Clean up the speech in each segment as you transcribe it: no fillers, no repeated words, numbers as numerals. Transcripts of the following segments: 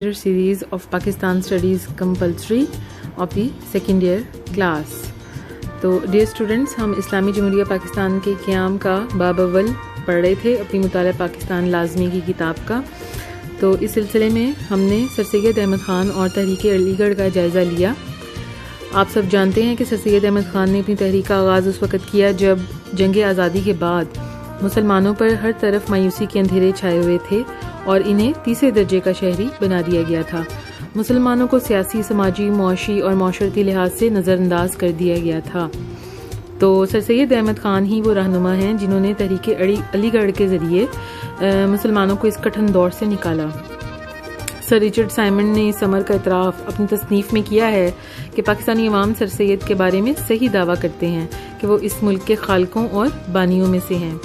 series of Pakistan Studies compulsory of the second year class. تو dear students, ہم اسلامی جمہوریہ پاکستان کے قیام کا باب اول پڑھ رہے تھے اپنی مطالعہ پاکستان لازمی کی کتاب کا. تو اس سلسلے میں ہم نے سر سید احمد خان اور تحریک علی گڑھ کا جائزہ لیا. آپ سب جانتے ہیں کہ سر سید احمد خان نے اپنی تحریک کا آغاز اس وقت کیا جب جنگ آزادی کے بعد مسلمانوں پر ہر طرف مایوسی کے اندھیرے چھائے ہوئے تھے اور انہیں تیسرے درجے کا شہری بنا دیا گیا تھا. مسلمانوں کو سیاسی، سماجی، معاشی اور معاشرتی لحاظ سے نظر انداز کر دیا گیا تھا. تو سر سید احمد خان ہی وہ رہنما ہیں جنہوں نے تحریک علی گڑھ کے ذریعے مسلمانوں کو اس کٹھن دور سے نکالا. سر رچرڈ سائمن نے اس امر کا اعتراف اپنی تصنیف میں کیا ہے کہ پاکستانی عوام سر سید کے بارے میں صحیح دعویٰ کرتے ہیں کہ وہ اس ملک کے خالقوں اور بانیوں میں سے ہیں.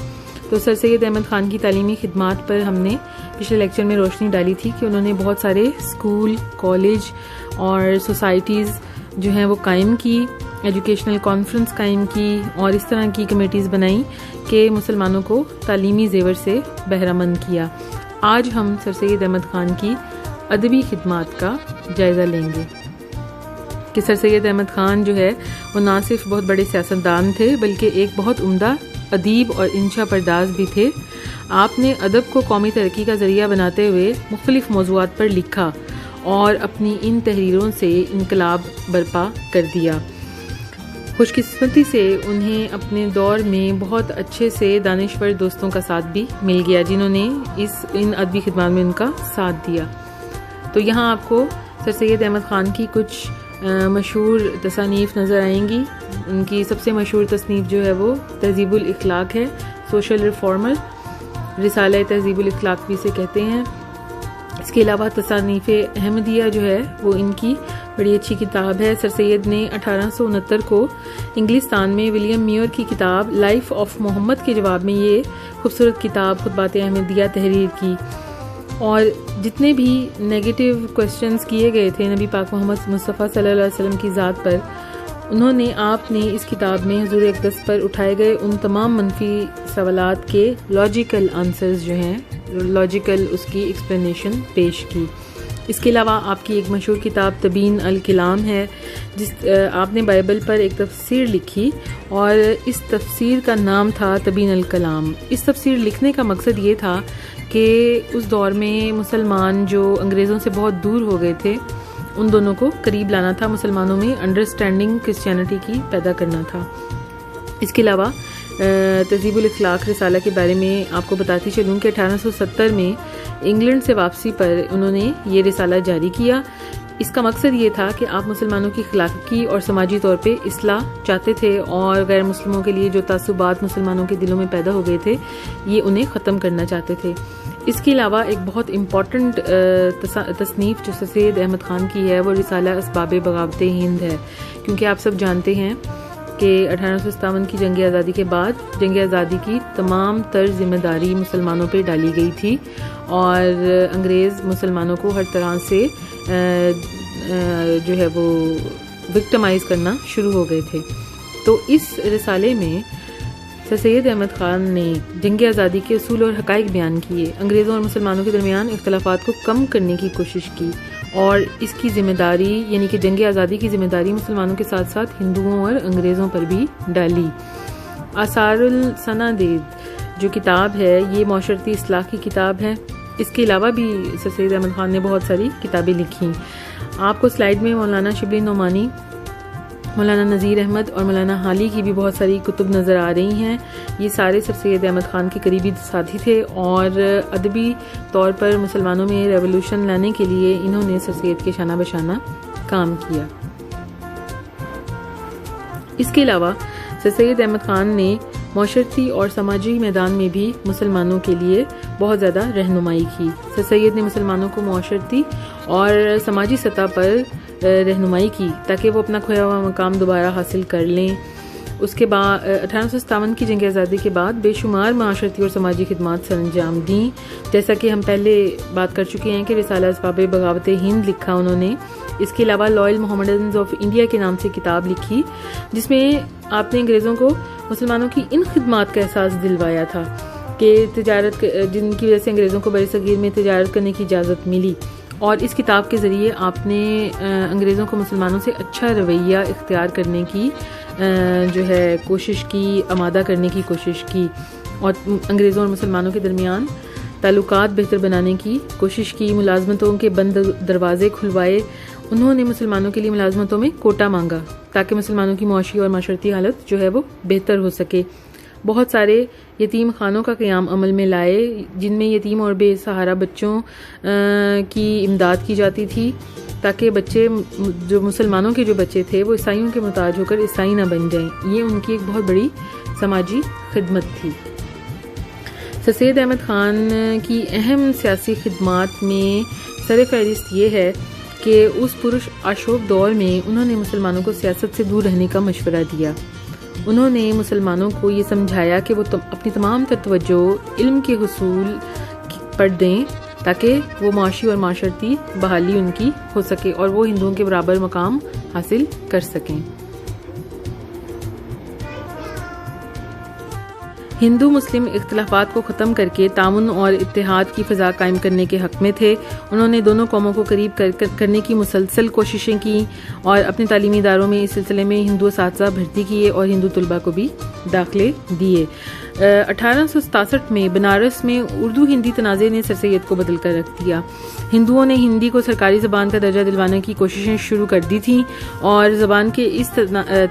تو سر سید احمد خان کی تعلیمی خدمات پر ہم نے پچھلے لیکچر میں روشنی ڈالی تھی کہ انہوں نے بہت سارے اسکول، کالج اور سوسائٹیز جو ہیں وہ قائم کی، ایجوکیشنل کانفرنس قائم کی اور اس طرح کی کمیٹیز بنائیں کہ مسلمانوں کو تعلیمی زیور سے بہرہ مند کیا. آج ہم سر سید احمد خان کی ادبی خدمات کا جائزہ لیں گے کہ سر سید احمد خان جو ہے وہ نہ صرف بہت بڑے سیاستدان تھے بلکہ ایک بہت عمدہ ادیب اور انشا پرداز بھی تھے. آپ نے ادب کو قومی ترقی کا ذریعہ بناتے ہوئے مختلف موضوعات پر لکھا اور اپنی ان تحریروں سے انقلاب برپا کر دیا. خوش قسمتی سے انہیں اپنے دور میں بہت اچھے سے دانشور دوستوں کا ساتھ بھی مل گیا جنہوں نے ان ادبی خدمات میں ان کا ساتھ دیا. تو یہاں آپ کو سر سید احمد خان کی کچھ مشہور تصانیف نظر آئیں گی. ان کی سب سے مشہور تصنیف جو ہے وہ تہذیب الاخلاق ہے، سوشل ریفارمر، رسالہ تہذیب الاخلاق بھی اسے کہتے ہیں. اس کے علاوہ تصانیف احمدیہ جو ہے وہ ان کی بڑی اچھی کتاب ہے. سر سید نے 1869 کو انگلستان میں ولیم میور کی کتاب لائف آف محمد کے جواب میں یہ خوبصورت کتاب خطبات احمدیہ تحریر کی. اور جتنے بھی نیگیٹو کوسچنز کیے گئے تھے نبی پاک محمد مصطفیٰ صلی اللہ علیہ وسلم کی ذات پر، آپ نے اس کتاب میں حضور اقدس پر اٹھائے گئے ان تمام منفی سوالات کے لاجیکل آنسرز جو ہیں، لاجیکل اس کی ایکسپلینیشن پیش کی. اس کے علاوہ آپ کی ایک مشہور کتاب تبیین الکلام ہے، آپ نے بائبل پر ایک تفسیر لکھی اور اس تفسیر کا نام تھا تبیین الکلام. اس تفسیر لکھنے کا مقصد یہ تھا کہ اس دور میں مسلمان جو انگریزوں سے بہت دور ہو گئے تھے ان دونوں کو قریب لانا تھا، مسلمانوں میں انڈرسٹینڈنگ کرسچینٹی کی پیدا کرنا تھا. اس کے علاوہ تہذیب الاخلاق رسالہ کے بارے میں آپ کو بتاتی چلوں کہ 1870 میں انگلینڈ سے واپسی پر انہوں نے یہ رسالہ جاری کیا. اس کا مقصد یہ تھا کہ آپ مسلمانوں کی اخلاقی اور سماجی طور پہ اصلاح چاہتے تھے اور غیر مسلموں کے لیے جو تعصبات مسلمانوں کے دلوں میں پیدا ہو گئے تھے یہ انہیں ختم کرنا چاہتے تھے. اس کے علاوہ ایک بہت امپورٹنٹ تصنیف جو سر سید احمد خان کی ہے وہ رسالہ اسباب بغاوت ہند ہے، کیونکہ آپ سب جانتے ہیں کہ 1857 کی جنگ آزادی کے بعد جنگ آزادی کی تمام تر ذمہ داری مسلمانوں پہ ڈالی گئی تھی اور انگریز مسلمانوں کو ہر طرح سے جو ہے وہ وکٹمائز کرنا شروع ہو گئے تھے. تو اس رسالے میں سر سید احمد خان نے جنگ آزادی کے اصول اور حقائق بیان کیے، انگریزوں اور مسلمانوں کے درمیان اختلافات کو کم کرنے کی کوشش کی اور اس کی ذمہ داری یعنی کہ جنگ آزادی کی ذمہ داری مسلمانوں کے ساتھ ساتھ ہندوؤں اور انگریزوں پر بھی ڈالی. آثار السنادید جو کتاب ہے یہ معاشرتی اصلاح کی کتاب ہے. اس کے علاوہ بھی سر سید احمد خان نے بہت ساری کتابیں لکھی. آپ کو سلائیڈ میں مولانا شبلی نعمانی، مولانا نذیر احمد اور مولانا حالی کی بھی بہت ساری کتب نظر آ رہی ہیں. یہ سارے سر سید احمد خان کے قریبی ساتھی تھے اور ادبی طور پر مسلمانوں میں ریولوشن لانے کے لیے انہوں نے سر سید کے شانہ بشانہ کام کیا. اس کے علاوہ سر سید احمد خان نے معاشرتی اور سماجی میدان میں بھی مسلمانوں کے لیے بہت زیادہ رہنمائی کی. سر سید نے مسلمانوں کو معاشرتی اور سماجی سطح پر رہنمائی کی تاکہ وہ اپنا کھویا ہوا مقام دوبارہ حاصل کر لیں. اس کے بعد 1857 کی جنگ آزادی کے بعد بے شمار معاشرتی اور سماجی خدمات سر انجام دیں، جیسا کہ ہم پہلے بات کر چکے ہیں کہ رسالہ اسباب بغاوت ہند لکھا انہوں نے. اس کے علاوہ لائل محمڈنز آف انڈیا کے نام سے کتاب لکھی جس میں آپ نے انگریزوں کو مسلمانوں کی ان خدمات کا احساس دلوایا تھا کہ تجارت جن کی وجہ سے انگریزوں کو برصغیر میں تجارت کرنے کی اجازت ملی اور اس کتاب کے ذریعے آپ نے انگریزوں کو مسلمانوں سے اچھا رویہ اختیار کرنے کی جو ہے کوشش کی، آمادہ کرنے کی کوشش کی، اور انگریزوں اور مسلمانوں کے درمیان تعلقات بہتر بنانے کی کوشش کی، ملازمتوں کے بند دروازے کھلوائے۔ انہوں نے مسلمانوں کے لیے ملازمتوں میں کوٹا مانگا تاکہ مسلمانوں کی معاشی اور معاشرتی حالت جو ہے وہ بہتر ہو سکے۔ بہت سارے یتیم خانوں کا قیام عمل میں لائے جن میں یتیم اور بے سہارا بچوں کی امداد کی جاتی تھی تاکہ بچے جو مسلمانوں کے جو بچے تھے وہ عیسائیوں کے محتاج ہو کر عیسائی نہ بن جائیں۔ یہ ان کی ایک بہت بڑی سماجی خدمت تھی۔ سر سید احمد خان کی اہم سیاسی خدمات میں سر فہرست یہ ہے کہ اس پرش آشوب دور میں انہوں نے مسلمانوں کو سیاست سے دور رہنے کا مشورہ دیا۔ انہوں نے مسلمانوں کو یہ سمجھایا کہ وہ اپنی تمام تر توجہ علم کے حصول پر دیں تاکہ وہ معاشی اور معاشرتی بحالی ان کی ہو سکے اور وہ ہندوؤں کے برابر مقام حاصل کر سکیں۔ ہندو مسلم اختلافات کو ختم کر کے تعاون اور اتحاد کی فضا قائم کرنے کے حق میں تھے۔ انہوں نے دونوں قوموں کو قریب کرنے کی مسلسل کوششیں کی اور اپنے تعلیمی اداروں میں اس سلسلے میں ہندو اساتذہ بھرتی کیے اور ہندو طلباء کو بھی داخلے دیے۔ 1867 میں بنارس میں اردو ہندی تنازع نے سر سید کو بدل کر رکھ دیا۔ ہندوؤں نے ہندی کو سرکاری زبان کا درجہ دلوانے کی کوششیں شروع کر دی تھیں اور زبان کے اس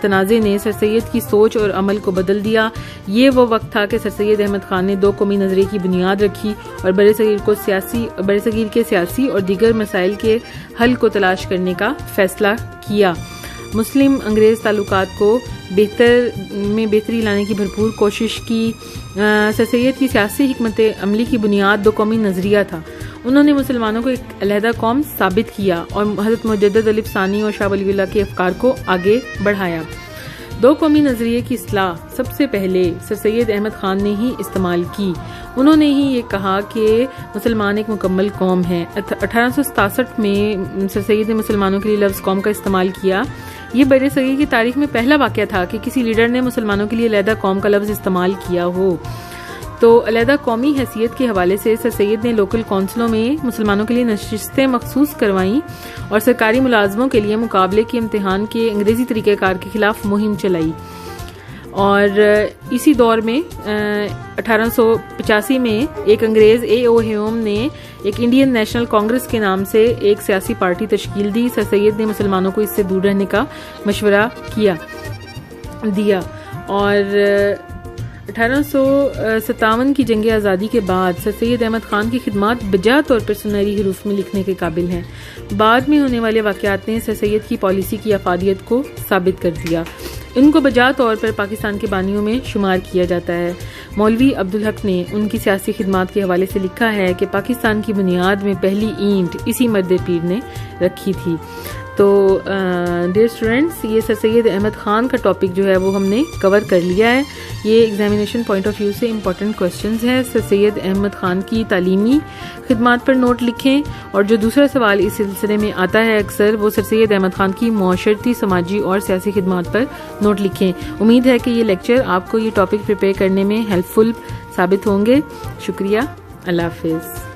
تنازع نے سر سید کی سوچ اور عمل کو بدل دیا۔ یہ وہ وقت تھا کہ سر سید احمد خان نے دو قومی نظریے کی بنیاد رکھی اور برصغیر کے سیاسی اور دیگر مسائل کے حل کو تلاش کرنے کا فیصلہ کیا۔ مسلم انگریز تعلقات کو بہتری لانے کی بھرپور کوشش کی۔ سر سید کی سیاسی حکمت عملی کی بنیاد دو قومی نظریہ تھا۔ انہوں نے مسلمانوں کو ایک علیحدہ قوم ثابت کیا اور حضرت مجدد علی ثانی اور شاہ ولی اللہ کے افکار کو آگے بڑھایا۔ دو قومی نظریے کی اصلاح سب سے پہلے سر سید احمد خان نے ہی استعمال کی۔ انہوں نے ہی یہ کہا کہ مسلمان ایک مکمل قوم ہے۔ 1867 میں سر سید نے مسلمانوں کے لیے لفظ قوم کا استعمال کیا۔ یہ بر صغیر کی تاریخ میں پہلا واقعہ تھا کہ کسی لیڈر نے مسلمانوں کے لیے علیحدہ قوم کا لفظ استعمال کیا ہو۔ تو علیحدہ قومی حیثیت کے حوالے سے سر سید نے لوکل کونسلوں میں مسلمانوں کے لیے نشستیں مخصوص کروائیں اور سرکاری ملازموں کے لیے مقابلے کے امتحان کے انگریزی طریقہ کار کے خلاف مہم چلائی۔ اور اسی دور میں 1885 میں ایک انگریز A.O. ہیوم نے ایک انڈین نیشنل کانگریس کے نام سے ایک سیاسی پارٹی تشکیل دی۔ سر سید نے مسلمانوں کو اس سے دور رہنے کا مشورہ دیا اور 1857 کی جنگ آزادی کے بعد سر سید احمد خان کی خدمات بجا طور پر سنہری حروف میں لکھنے کے قابل ہیں۔ بعد میں ہونے والے واقعات نے سر سید کی پالیسی کی افادیت کو ثابت کر دیا۔ ان کو بجا طور پر پاکستان کے بانیوں میں شمار کیا جاتا ہے۔ مولوی عبدالحق نے ان کی سیاسی خدمات کے حوالے سے لکھا ہے کہ پاکستان کی بنیاد میں پہلی اینٹ اسی مرد پیر نے رکھی تھی۔ تو ڈیئر اسٹوڈینٹس، یہ سر سید احمد خان کا ٹاپک جو ہے وہ ہم نے کور کر لیا ہے۔ یہ ایگزامینیشن پوائنٹ آف ویو سے امپورٹنٹ کوسچنز ہیں۔ سر سید احمد خان کی تعلیمی خدمات پر نوٹ لکھیں، اور جو دوسرا سوال اس سلسلے میں آتا ہے اکثر، وہ سر سید احمد خان کی معاشرتی، سماجی اور سیاسی خدمات پر نوٹ لکھیں۔ امید ہے کہ یہ لیکچر آپ کو یہ ٹاپک پریپیئر کرنے میں ہیلپ فل ثابت ہوں گے۔ شکریہ، اللہ حافظ۔